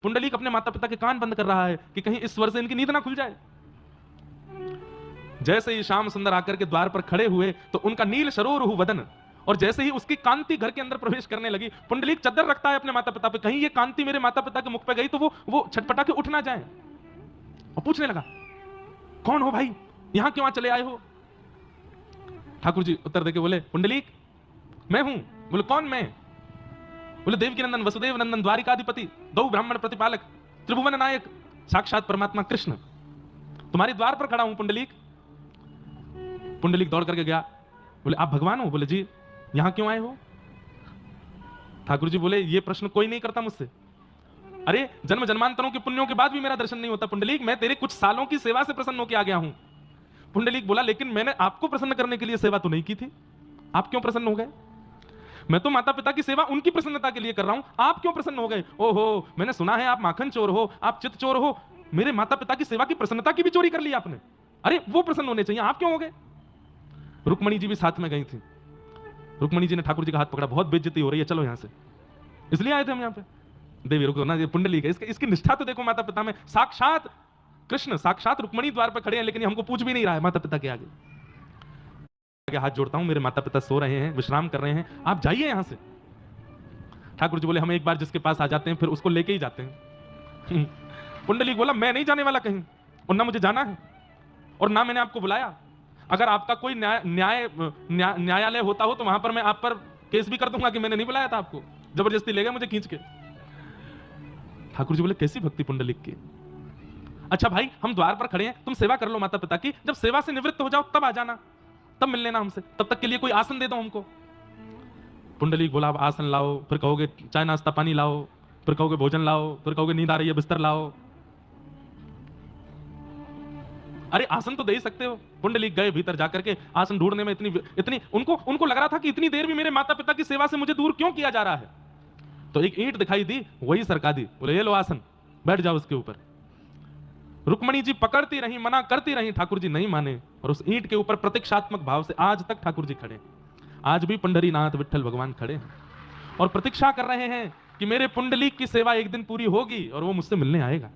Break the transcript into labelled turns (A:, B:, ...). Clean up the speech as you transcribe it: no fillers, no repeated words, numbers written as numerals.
A: पुंडलीक अपने माता पिता के कान बंद कर रहा है कि कहीं इस स्वर से इनकी नींद ना खुल जाए। जैसे ही श्याम सुंदर आकर के द्वार पर खड़े हुए तो उनका नील सरोरुह वदन और जैसे ही उसकी कांति घर के अंदर प्रवेश करने लगी, पुंडलीक चद्दर रखता है अपने माता पिता पे, कहीं ये कांति मेरे माता पिता के मुख पे गई तो वो छटपटा के उठ ना जाए। और पूछने लगा, कौन हो भाई, यहां क्यों चले आए हो? ठाकुर जी उत्तर देके बोले, पुंडलीक मैं हूं। बोले कौन मैं? बोले देवकी नंदन वसुदेव नंदन द्वारिकाधिपति दो ब्राह्मण प्रतिपालक त्रिभुवन नायक साक्षात परमात्मा कृष्ण तुम्हारे द्वार पर खड़ा हूं पुंडलीक। पुंडलीक दौड़ करके गया, बोले आप भगवान हो? बोले जी। यहां क्यों आए हो? ठाकुर जी बोले, ये प्रश्न कोई नहीं करता मुझसे। अरे जन्म जन्मांतरों के पुण्यों के बाद भी मेरा दर्शन नहीं होता पुंडलीक, मैं तेरे कुछ सालों की सेवा से प्रसन्न होकर आ गया हूं। पुंडलीक बोला, लेकिन मैंने आपको प्रसन्न करने के लिए सेवा तो नहीं की थी, आप क्यों प्रसन्न हो गए? मैं तो माता पिता की सेवा उनकी प्रसन्नता के लिए कर रहा हूं, आप क्यों प्रसन्न हो गए? ओहो, मैंने सुना है आप माखन चोर हो, आप चित चोर हो, मेरे माता पिता की सेवा की प्रसन्नता की भी चोरी कर ली आपने। अरे वो प्रसन्न होने चाहिए, आप क्यों हो गए? रुक्मणी जी भी साथ में गई थी। रुक्मणी जी ने ठाकुर जी का हाथ पकड़ा, बहुत बेइज्जती हो रही है, चलो यहां से, इसलिए आए थे हम यहां पे। देवी रुको ना, ये पुंडलीक है, इसकी निष्ठा तो देखो माता पिता में, साक्षात कृष्ण साक्षात रुक्मणी द्वार पर खड़े हैं, लेकिन हमको पूछ भी नहीं रहा है माता पिता के आगे। हाथ जोड़ता हूं, मेरे माता पिता सो रहे हैं, विश्राम कर रहे हैं, आप जाइए यहां से। ठाकुर जी बोले, हम एक बार जिसके पास आ जाते हैं फिर उसको लेके ही जाते हैं। पुंडलीक बोला, मैं नहीं जाने वाला कहीं, और ना मुझे जाना है और ना मैंने आपको बुलाया। अगर आपका कोई न्यायालय होता हो तो वहां पर मैं आप पर केस भी कर दूंगा कि मैंने नहीं बुलाया था आपको, जबरदस्ती ले गए मुझे खींच के। ठाकुर जी बोले, कैसी भक्ति पुंडलीक की। अच्छा भाई, हम द्वार पर खड़े हैं, तुम सेवा कर लो माता पिता की, जब सेवा से निवृत्त हो जाओ तब आ जाना, तब मिल लेना हमसे, तब तक के लिए कोई आसन दे दो हमको। पुंडलीक बोला, आप आसन लाओ, फिर कहोगे चाय नाश्ता पानी लाओ, फिर कहोगे भोजन लाओ, फिर कहोगे नींद आ रही है बिस्तर लाओ। अरे आसन तो दे ही सकते हो। पुंडलीक गए भीतर जाकर के, आसन ढूंढने में इतनी उनको लग रहा था कि इतनी देर भी मेरे माता पिता की सेवा से मुझे दूर क्यों किया जा रहा है। तो एक ईंट दिखाई दी, वही सरका दी, बोले ये लो आसन, बैठ जाओ उसके ऊपर। रुक्मणी जी पकड़ती रही, मना करती रही, ठाकुर जी नहीं माने, और उस ईंट के ऊपर प्रतीक्षात्मक भाव से आज तक ठाकुर जी खड़े। आज भी पंढरीनाथ विठ्ठल भगवान खड़े हैं और प्रतीक्षा कर रहे हैं कि मेरे पुंडलीक की सेवा एक दिन पूरी होगी और वो मुझसे मिलने आएगा।